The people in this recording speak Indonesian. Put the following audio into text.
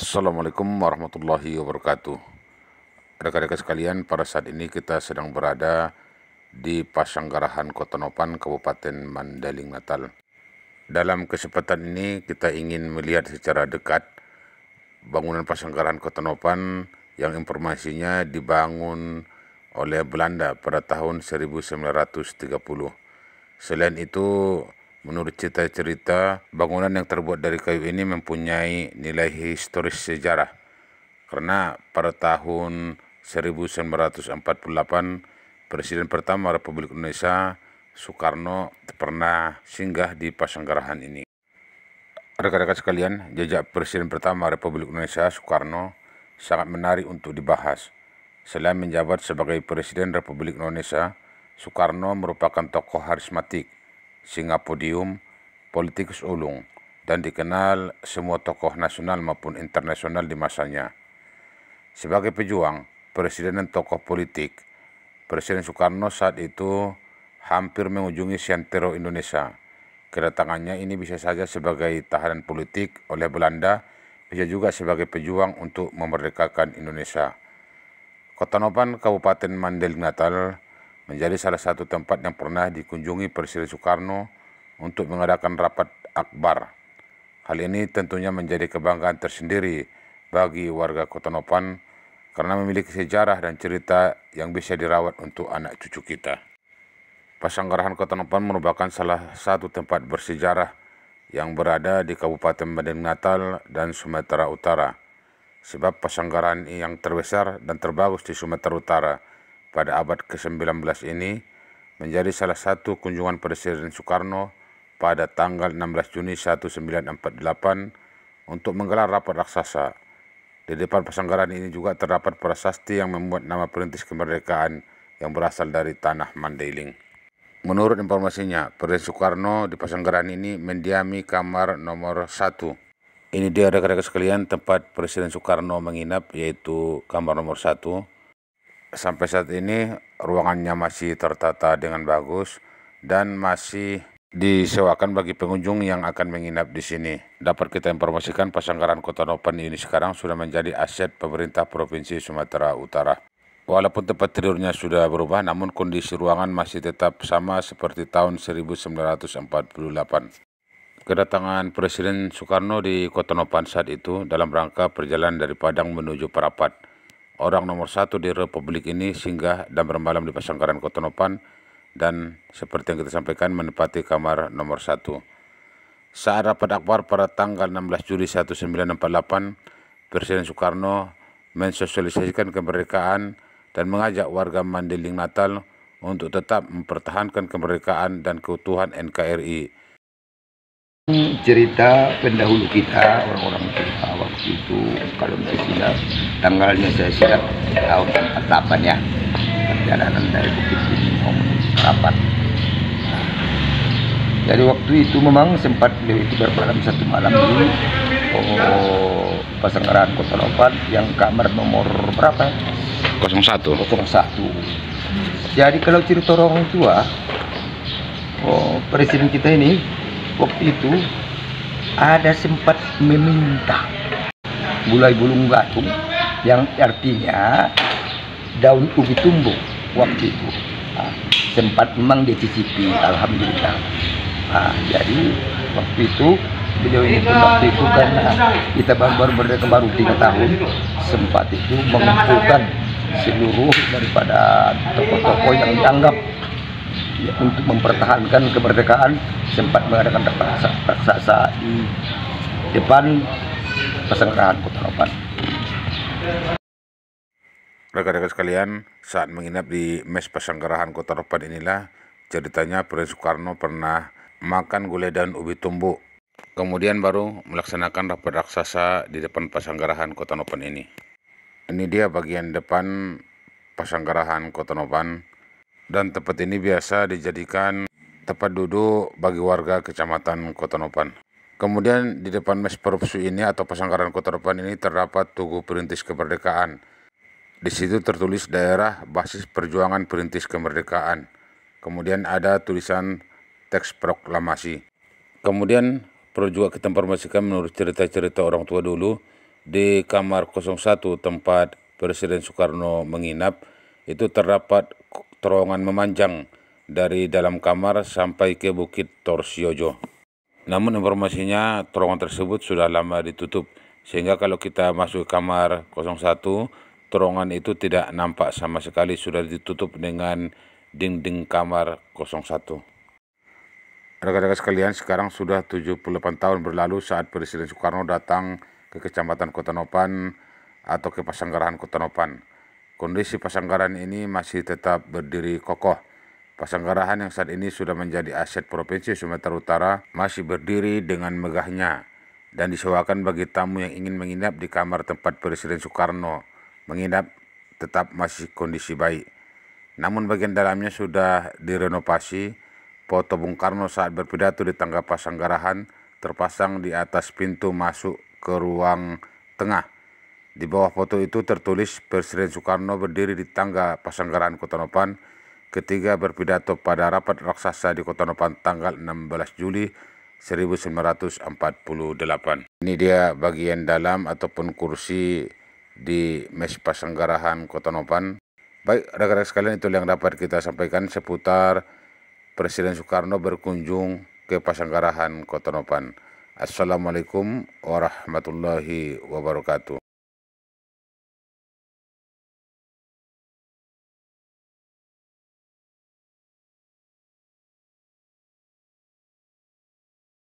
Assalamualaikum warahmatullahi wabarakatuh. Rekan-rekan sekalian, pada saat ini kita sedang berada di Pasanggarahan Kota Nopan, Kabupaten Mandailing Natal. Dalam kesempatan ini kita ingin melihat secara dekat bangunan Pasanggarahan Kota Nopan yang informasinya dibangun oleh Belanda pada tahun 1930. Selain itu, menurut cerita-cerita, bangunan yang terbuat dari kayu ini mempunyai nilai historis sejarah. Karena pada tahun 1948, Presiden pertama Republik Indonesia, Soekarno, pernah singgah di Pasanggarahan ini. Rekan-rekan sekalian, jejak Presiden pertama Republik Indonesia, Soekarno, sangat menarik untuk dibahas. Selain menjabat sebagai Presiden Republik Indonesia, Soekarno merupakan tokoh karismatik, singa podium, politikus ulung, dan dikenal semua tokoh nasional maupun internasional di masanya. Sebagai pejuang, presiden dan tokoh politik, Presiden Soekarno saat itu hampir mengunjungi seantero Indonesia. Kedatangannya ini bisa saja sebagai tahanan politik oleh Belanda, bisa juga sebagai pejuang untuk memerdekakan Indonesia. Kota Nopan, Kabupaten Mandailing Natal, menjadi salah satu tempat yang pernah dikunjungi Presiden Soekarno untuk mengadakan rapat akbar. Hal ini tentunya menjadi kebanggaan tersendiri bagi warga Kota Nopan karena memiliki sejarah dan cerita yang bisa dirawat untuk anak cucu kita. Pasanggarahan Kota Nopan merupakan salah satu tempat bersejarah yang berada di Kabupaten Mandailing Natal dan Sumatera Utara. Sebab Pasanggarahan yang terbesar dan terbagus di Sumatera Utara pada abad ke-19 ini menjadi salah satu kunjungan Presiden Soekarno pada tanggal 16 Juni 1948 untuk menggelar rapat raksasa. Di depan Pasanggarahan ini juga terdapat prasasti yang memuat nama perintis kemerdekaan yang berasal dari tanah Mandailing. Menurut informasinya, Presiden Soekarno di Pasanggarahan ini mendiami kamar nomor 1. Ini dia rekan-rekan sekalian tempat Presiden Soekarno menginap, yaitu kamar nomor 1. Sampai saat ini ruangannya masih tertata dengan bagus dan masih disewakan bagi pengunjung yang akan menginap di sini. Dapat kita informasikan Pasanggarahan Kota Nopan ini sekarang sudah menjadi aset pemerintah Provinsi Sumatera Utara. Walaupun tempat tidurnya sudah berubah, namun kondisi ruangan masih tetap sama seperti tahun 1948. Kedatangan Presiden Soekarno di Kota Nopan saat itu dalam rangka perjalanan dari Padang menuju Parapat. Orang nomor 1 di Republik ini singgah dan bermalam di Pasanggarahan Kota Nopan dan seperti yang kita sampaikan menempati kamar nomor 1. Saat rapat akbar pada tanggal 16 Juli 1948, Presiden Soekarno mensosialisasikan kemerdekaan dan mengajak warga Mandailing Natal untuk tetap mempertahankan kemerdekaan dan keutuhan NKRI. Cerita pendahulu kita, orang-orang kita waktu itu, kalau saya silap, tanggalnya saya silap tahun 48 ya, perjalanan dari Bukit Tinggi Rapat. Jadi waktu itu memang sempat beliau itu bermalam satu malam di Pasanggarahan Kota Nopan yang kamar nomor berapa? 01. Jadi kalau cerita orang tua, presiden kita ini waktu itu ada sempat meminta gulai bulung gatung yang artinya daun ubi tumbuh waktu itu. Sempat memang dicicipi, alhamdulillah. Jadi waktu itu beliau ini waktu itu karena kita baru merdeka baru 3 tahun, sempat itu mengumpulkan seluruh daripada tokoh-tokoh yang dianggap untuk mempertahankan kemerdekaan, sempat mengadakan raksasa di depan Pasanggarahan Kota Nopan. Rekan-rekan sekalian, saat menginap di mes Pasanggarahan Kota Nopan inilah ceritanya Presiden Soekarno pernah makan gulai daun ubi tumbuk. Kemudian baru melaksanakan rapat raksasa di depan Pasanggarahan Kota Nopan ini. Ini dia bagian depan Pasanggarahan Kota Nopan. Dan tempat ini biasa dijadikan tempat duduk bagi warga Kecamatan Kota Nopan. Kemudian di depan mes Perupsu ini atau Pasanggarahan Kota Nopan ini terdapat Tugu Perintis Kemerdekaan. Di situ tertulis daerah basis perjuangan perintis kemerdekaan. Kemudian ada tulisan teks proklamasi. Kemudian perlu juga kita informasikan menurut cerita-cerita orang tua dulu, Di kamar 01 tempat Presiden Soekarno menginap, itu terdapat terowongan memanjang dari dalam kamar sampai ke Bukit Torsiojo. Namun informasinya terowongan tersebut sudah lama ditutup, sehingga kalau kita masuk kamar 01, terowongan itu tidak nampak sama sekali, sudah ditutup dengan dinding kamar 01. Rekan-rekan sekalian, sekarang sudah 78 tahun berlalu saat Presiden Soekarno datang ke Kecamatan Kota Nopan atau ke Pasanggarahan Kota Nopan. Kondisi Pasanggarahan ini masih tetap berdiri kokoh. Pasanggarahan yang saat ini sudah menjadi aset Provinsi Sumatera Utara masih berdiri dengan megahnya dan disewakan bagi tamu yang ingin menginap di kamar tempat Presiden Soekarno menginap, tetap masih kondisi baik. Namun bagian dalamnya sudah direnovasi. Foto Bung Karno saat berpidato di tangga Pasanggarahan terpasang di atas pintu masuk ke ruang tengah. Di bawah foto itu tertulis Presiden Soekarno berdiri di tangga Pasanggarahan Kota Nopan ketika berpidato pada rapat raksasa di Kota Nopan tanggal 16 Juli 1948. Ini dia bagian dalam ataupun kursi di mes Pasanggarahan Kota Nopan. Baik, rekan-rekan sekalian, itu yang dapat kita sampaikan seputar Presiden Soekarno berkunjung ke Pasanggarahan Kota Nopan. Assalamualaikum warahmatullahi wabarakatuh.